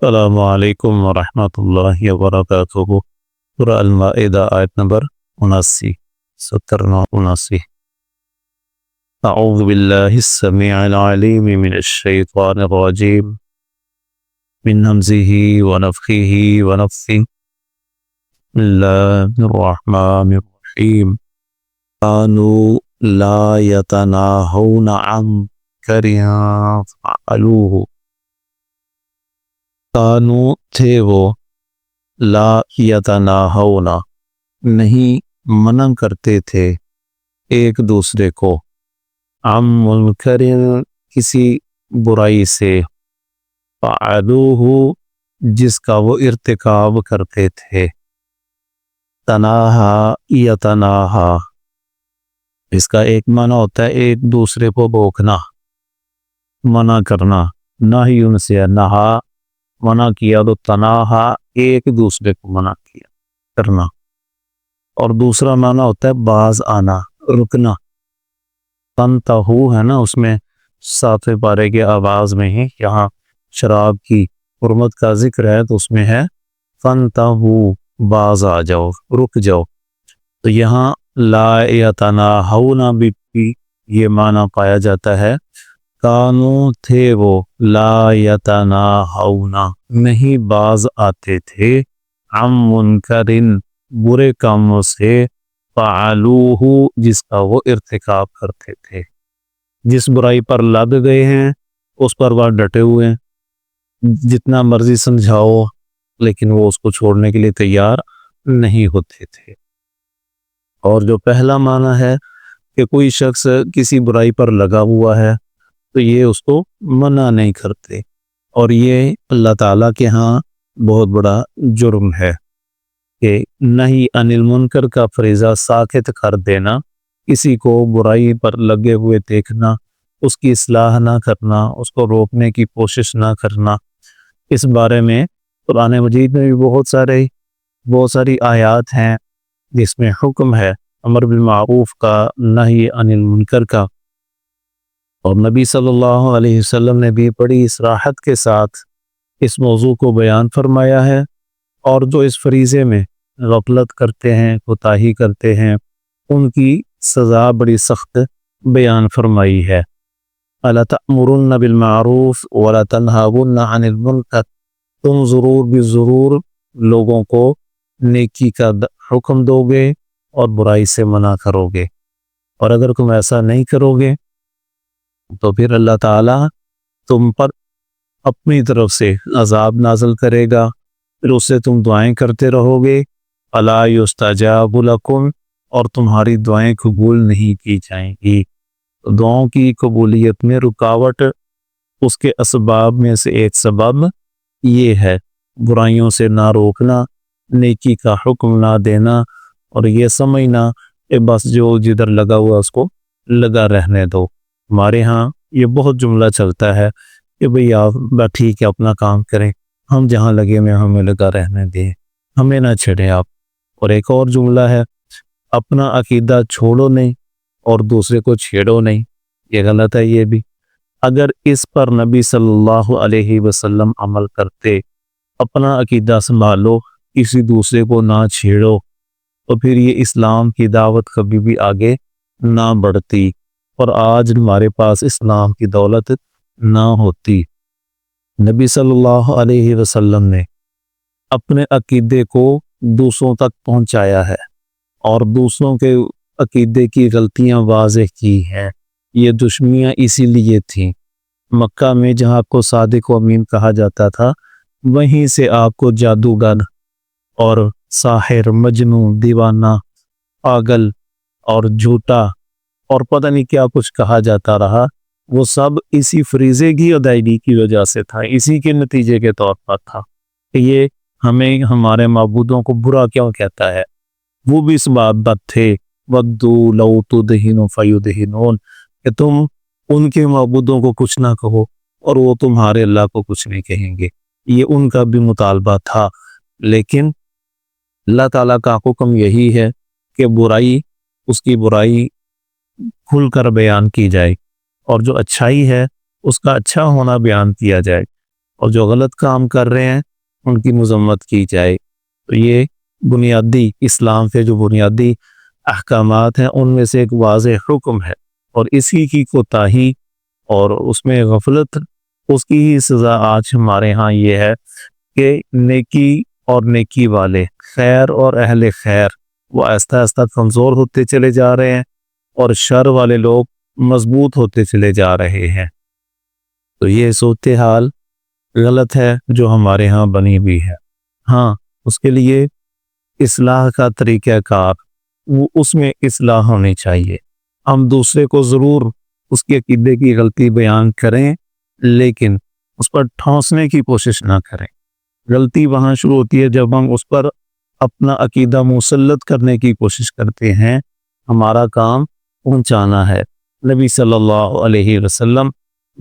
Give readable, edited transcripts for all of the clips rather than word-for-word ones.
السلام علیکم ورحمۃ اللہ وبرکاتہ۔ سورہ المائدہ آیت نمبر 79 اعوذ باللہ السمیع العلیم من الشیطان الرجیم من ہمزہ ونفخہ ونفثہ بسم اللہ الرحمن الرحیم کانوا لا یتناہون عن منکر فعلوہ۔ کانو تھے وہ، لا یتناہون نہیں منع کرتے تھے ایک دوسرے کو، عن منکر کسی برائی سے، فعلوہ جس کا وہ ارتکاب کرتے تھے۔ تناہا یتناہا اس کا ایک معنی ہوتا ہے ایک دوسرے کو روکنا، منع کرنا، نہی ان سے نہا منع کیا تو تناہا ایک دوسرے کو منع کیا کرنا، اور دوسرا معنی ہوتا ہے باز آنا، رکنا۔ فانتہو ہے نا، اس میں 7ویں پارے کے آغاز میں ہی یہاں شراب کی حرمت کا ذکر ہے تو اس میں ہے فانتہو باز آ جاؤ، رک جاؤ۔ تو یہاں لا یتناہون بھی یہ معنی پایا جاتا ہے، کانو تھے وہ، لا یتناہون نہیں باز آتے تھے، عن منکر برے کاموں سے، فعلوہ جس کا وہ ارتکاب کرتے تھے۔ جس برائی پر لگ گئے ہیں اس پر وہ ڈٹے ہوئے ہیں، جتنا مرضی سمجھاؤ لیکن وہ اس کو چھوڑنے کے لیے تیار نہیں ہوتے تھے۔ اور جو پہلا معنی ہے کہ کوئی شخص کسی برائی پر لگا ہوا ہے تو یہ اس کو منع نہیں کرتے، اور یہ اللہ تعالیٰ کے ہاں بہت بڑا جرم ہے کہ نہی عن المنکر کا فریضہ ساکت کر دینا، کسی کو برائی پر لگے ہوئے دیکھنا، اس کی اصلاح نہ کرنا، اس کو روکنے کی کوشش نہ کرنا۔ اس بارے میں قرآن مجید میں بھی بہت ساری آیات ہیں جس میں حکم ہے امر بالمعروف کا، نہی عن المنکر کا، اور نبی صلی اللہ علیہ وسلم نے بھی بڑی صراحت کے ساتھ اس موضوع کو بیان فرمایا ہے، اور جو اس فریضے میں غفلت کرتے ہیں، کوتاہی کرتے ہیں، ان کی سزا بڑی سخت بیان فرمائی ہے۔ اَلَا تَأْمُرُنَّ بِالْمَعْرُوفِ وَلَا تَنْهَوْنَ عَنِ الْمُنکَرِ تم ضرور بضرور لوگوں کو نیکی کا حکم دو گے اور برائی سے منع کرو گے، اور اگر تم ایسا نہیں کرو گے تو پھر اللہ تعالیٰ تم پر اپنی طرف سے عذاب نازل کرے گا، پھر اس سے تم دعائیں کرتے رہو گے، فَلَا يُسْتَجَابُ لَكُمْ اور تمہاری دعائیں قبول نہیں کی جائیں گی۔ دعاؤں کی قبولیت میں رکاوٹ اس کے اسباب میں سے ایک سبب یہ ہے برائیوں سے نہ روکنا، نیکی کا حکم نہ دینا، اور یہ سمجھنا کہ بس جو جدھر لگا ہوا اس کو لگا رہنے دو۔ ہمارے ہاں یہ بہت جملہ چلتا ہے کہ بھئی آپ ٹھیک ہے اپنا کام کریں، ہم جہاں لگے میں ہمیں لگا رہنے دیں، ہمیں نہ چھڑیں آپ۔ اور ایک اور جملہ ہے اپنا عقیدہ چھوڑو نہیں اور دوسرے کو چھیڑو نہیں، یہ غلط ہے۔ یہ بھی اگر اس پر نبی صلی اللہ علیہ وسلم عمل کرتے، اپنا عقیدہ سنبھالو، کسی دوسرے کو نہ چھیڑو، تو پھر یہ اسلام کی دعوت کبھی بھی آگے نہ بڑھتی، اور آج ہمارے پاس اسلام کی دولت نہ ہوتی۔ نبی صلی اللہ علیہ وسلم نے اپنے عقیدے کو دوسروں تک پہنچایا ہے اور دوسروں کے عقیدے کی غلطیاں واضح کی ہیں۔ یہ دشمنیاں اسی لیے تھیں۔ مکہ میں جہاں آپ کو صادق و امین کہا جاتا تھا، وہیں سے آپ کو جادوگر اور ساحر، مجنون، دیوانہ، پاگل اور جھوٹا اور پتہ نہیں کیا کچھ کہا جاتا رہا۔ وہ سب اسی فریضے کی ادائیگی کی وجہ سے تھا، اسی کے نتیجے کے طور پر تھا کہ یہ ہمیں ہمارے معبودوں کو برا کیوں کہتا ہے۔ وہ بھی اس بات تھے وَدُّوا لَوْ تُدْہِنُ فَيُدْہِنُونَ کہ تم ان کے معبودوں کو کچھ نہ کہو اور وہ تمہارے اللہ کو کچھ نہیں کہیں گے، یہ ان کا بھی مطالبہ تھا۔ لیکن اللہ تعالیٰ کا حکم یہی ہے کہ برائی، اس کی برائی کھل کر بیان کی جائے، اور جو اچھائی ہے اس کا اچھا ہونا بیان کیا جائے، اور جو غلط کام کر رہے ہیں ان کی مذمت کی جائے۔ تو یہ بنیادی اسلام کے جو بنیادی احکامات ہیں ان میں سے ایک واضح حکم ہے، اور اسی کی کوتاہی اور اس میں غفلت، اس کی ہی سزا آج ہمارے ہاں یہ ہے کہ نیکی اور نیکی والے، خیر اور اہل خیر، وہ آہستہ آہستہ کمزور ہوتے چلے جا رہے ہیں اور شر والے لوگ مضبوط ہوتے چلے جا رہے ہیں۔ تو یہ صورتحال غلط ہے جو ہمارے ہاں بنی ہوئی ہے۔ ہاں، اس کے لیے اصلاح کا طریقہ کار، وہ اس میں اصلاح ہونی چاہیے۔ ہم دوسرے کو ضرور اس کے عقیدے کی غلطی بیان کریں، لیکن اس پر ٹھونسنے کی کوشش نہ کریں۔ غلطی وہاں شروع ہوتی ہے جب ہم اس پر اپنا عقیدہ مسلط کرنے کی کوشش کرتے ہیں۔ ہمارا کام پہنچانا ہے۔ نبی صلی اللہ علیہ وسلم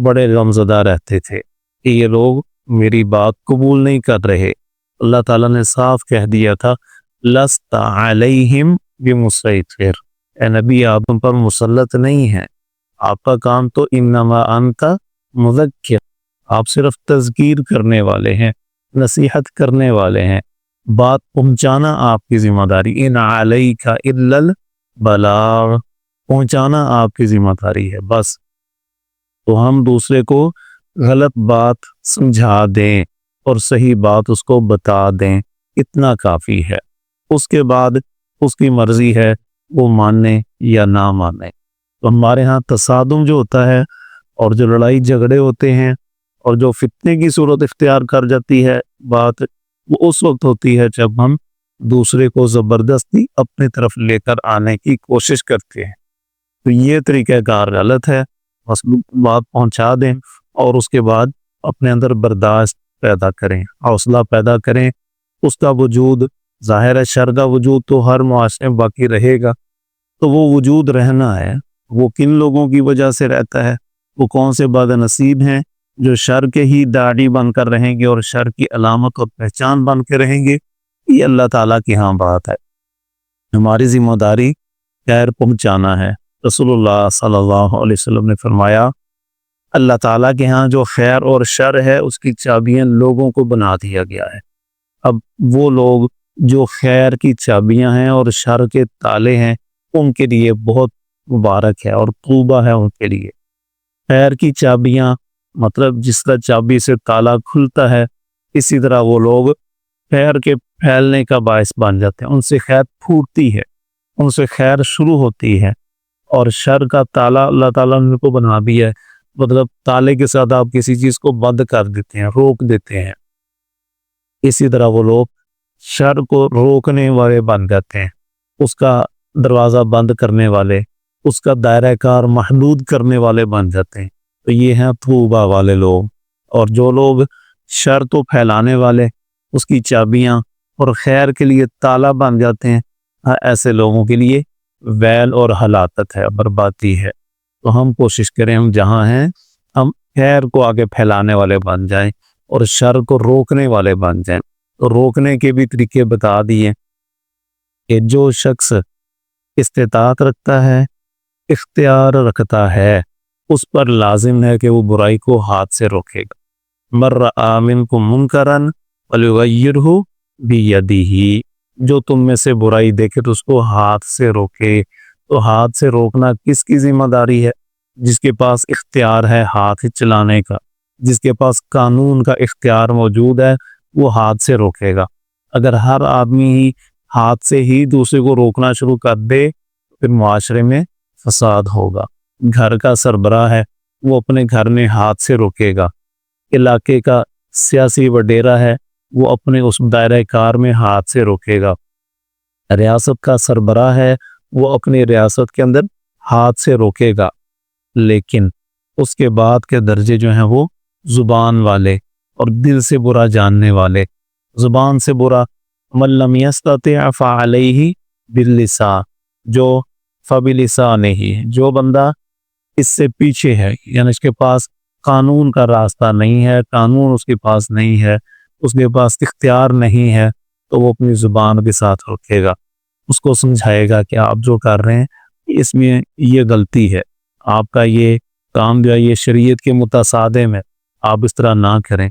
بڑے غمزدہ رہتے تھے کہ یہ لوگ میری بات قبول نہیں کر رہے۔ اللہ تعالیٰ نے صاف کہہ دیا تھا لست علیہم بمسیطر، اے نبی آپ ان پر مسلط نہیں ہیں، آپ کا کام تو انما انت مذکر، آپ صرف تذکیر کرنے والے ہیں، نصیحت کرنے والے ہیں، بات پہنچانا آپ کی ذمہ داری۔ ان علیک الا البلاغ، پہنچانا آپ کی ذمہ داری ہے بس۔ تو ہم دوسرے کو غلط بات سمجھا دیں اور صحیح بات اس کو بتا دیں، اتنا کافی ہے۔ اس کے بعد اس کی مرضی ہے وہ مانے یا نہ مانے۔ تو ہمارے ہاں تصادم جو ہوتا ہے اور جو لڑائی جھگڑے ہوتے ہیں اور جو فتنے کی صورت اختیار کر جاتی ہے بات، وہ اس وقت ہوتی ہے جب ہم دوسرے کو زبردستی اپنی طرف لے کر آنے کی کوشش کرتے ہیں۔ تو یہ طریقہ کار غلط ہے۔ بس بات پہنچا دیں اور اس کے بعد اپنے اندر برداشت پیدا کریں، حوصلہ پیدا کریں۔ اس کا وجود ظاہر ہے، شر کا وجود تو ہر معاشرے میں باقی رہے گا، تو وہ وجود رہنا ہے، وہ کن لوگوں کی وجہ سے رہتا ہے، وہ کون سے بد نصیب ہیں جو شر کے ہی داڑھی بن کر رہیں گے اور شر کی علامت اور پہچان بن کے رہیں گے۔ یہ اللہ تعالیٰ کی ہاں بات ہے۔ ہماری ذمہ داری خیر پہنچانا ہے۔ رسول اللہ صلی اللہ علیہ وسلم نے فرمایا اللہ تعالیٰ کے ہاں جو خیر اور شر ہے اس کی چابیاں لوگوں کو بنا دیا گیا ہے۔ اب وہ لوگ جو خیر کی چابیاں ہیں اور شر کے تالے ہیں، ان کے لیے بہت مبارک ہے اور طوبہ ہے ان کے لیے۔ خیر کی چابیاں مطلب جس طرح چابی سے تالا کھلتا ہے، اسی طرح وہ لوگ خیر کے پھیلنے کا باعث بن جاتے ہیں، ان سے خیر پھوٹتی ہے، ان سے خیر شروع ہوتی ہے۔ اور شر کا تالا اللہ تعالیٰ نے کو بنا دیا ہے، مطلب تالے کے ساتھ آپ کسی چیز کو بند کر دیتے ہیں، روک دیتے ہیں۔ اسی طرح وہ لوگ شر کو روکنے والے بن جاتے ہیں، اس کا دروازہ بند کرنے والے، اس کا دائرہ کار محدود کرنے والے بن جاتے ہیں۔ تو یہ ہیں طوبہ والے لوگ۔ اور جو لوگ شر تو پھیلانے والے، اس کی چابیاں اور خیر کے لیے تالا بن جاتے ہیں، ایسے لوگوں کے لیے ویل اور ہلاکت ہے، بربادی ہے۔ تو ہم کوشش کریں ہم جہاں ہیں ہم خیر کو آگے پھیلانے والے بن جائیں اور شر کو روکنے والے بن جائیں۔ تو روکنے کے بھی طریقے بتا دیے کہ جو شخص استطاعت رکھتا ہے، اختیار رکھتا ہے، اس پر لازم ہے کہ وہ برائی کو ہاتھ سے روکے گا۔ مر رأى منکم منکرا فلیغیرہ بیدہ، جو تم میں سے برائی دیکھے تو اس کو ہاتھ سے روکے۔ تو ہاتھ سے روکنا کس کی ذمہ داری ہے؟ جس کے پاس اختیار ہے ہاتھ چلانے کا، جس کے پاس قانون کا اختیار موجود ہے، وہ ہاتھ سے روکے گا۔ اگر ہر آدمی ہی ہاتھ سے ہی دوسرے کو روکنا شروع کر دے، پھر معاشرے میں فساد ہوگا۔ گھر کا سربراہ ہے، وہ اپنے گھر میں ہاتھ سے روکے گا۔ علاقے کا سیاسی وڈیرا ہے، وہ اپنے اس دائرہ کار میں ہاتھ سے روکے گا۔ ریاست کا سربراہ ہے، وہ اپنی ریاست کے اندر ہاتھ سے روکے گا۔ لیکن اس کے بعد کے درجے جو ہیں وہ زبان والے اور دل سے برا جاننے والے۔ زبان سے برا، من لم یستطع فعلیہ باللسان، جو فبلسانہ، جو بندہ اس سے پیچھے ہے، یعنی اس کے پاس قانون کا راستہ نہیں ہے، قانون اس کے پاس نہیں ہے، اس کے پاس اختیار نہیں ہے، تو وہ اپنی زبان کے ساتھ رکھے گا، اس کو سمجھائے گا کہ آپ جو کر رہے ہیں اس میں یہ غلطی ہے، آپ کا یہ کام جو ہے یہ شریعت کے متصادم ہے، آپ اس طرح نہ کریں۔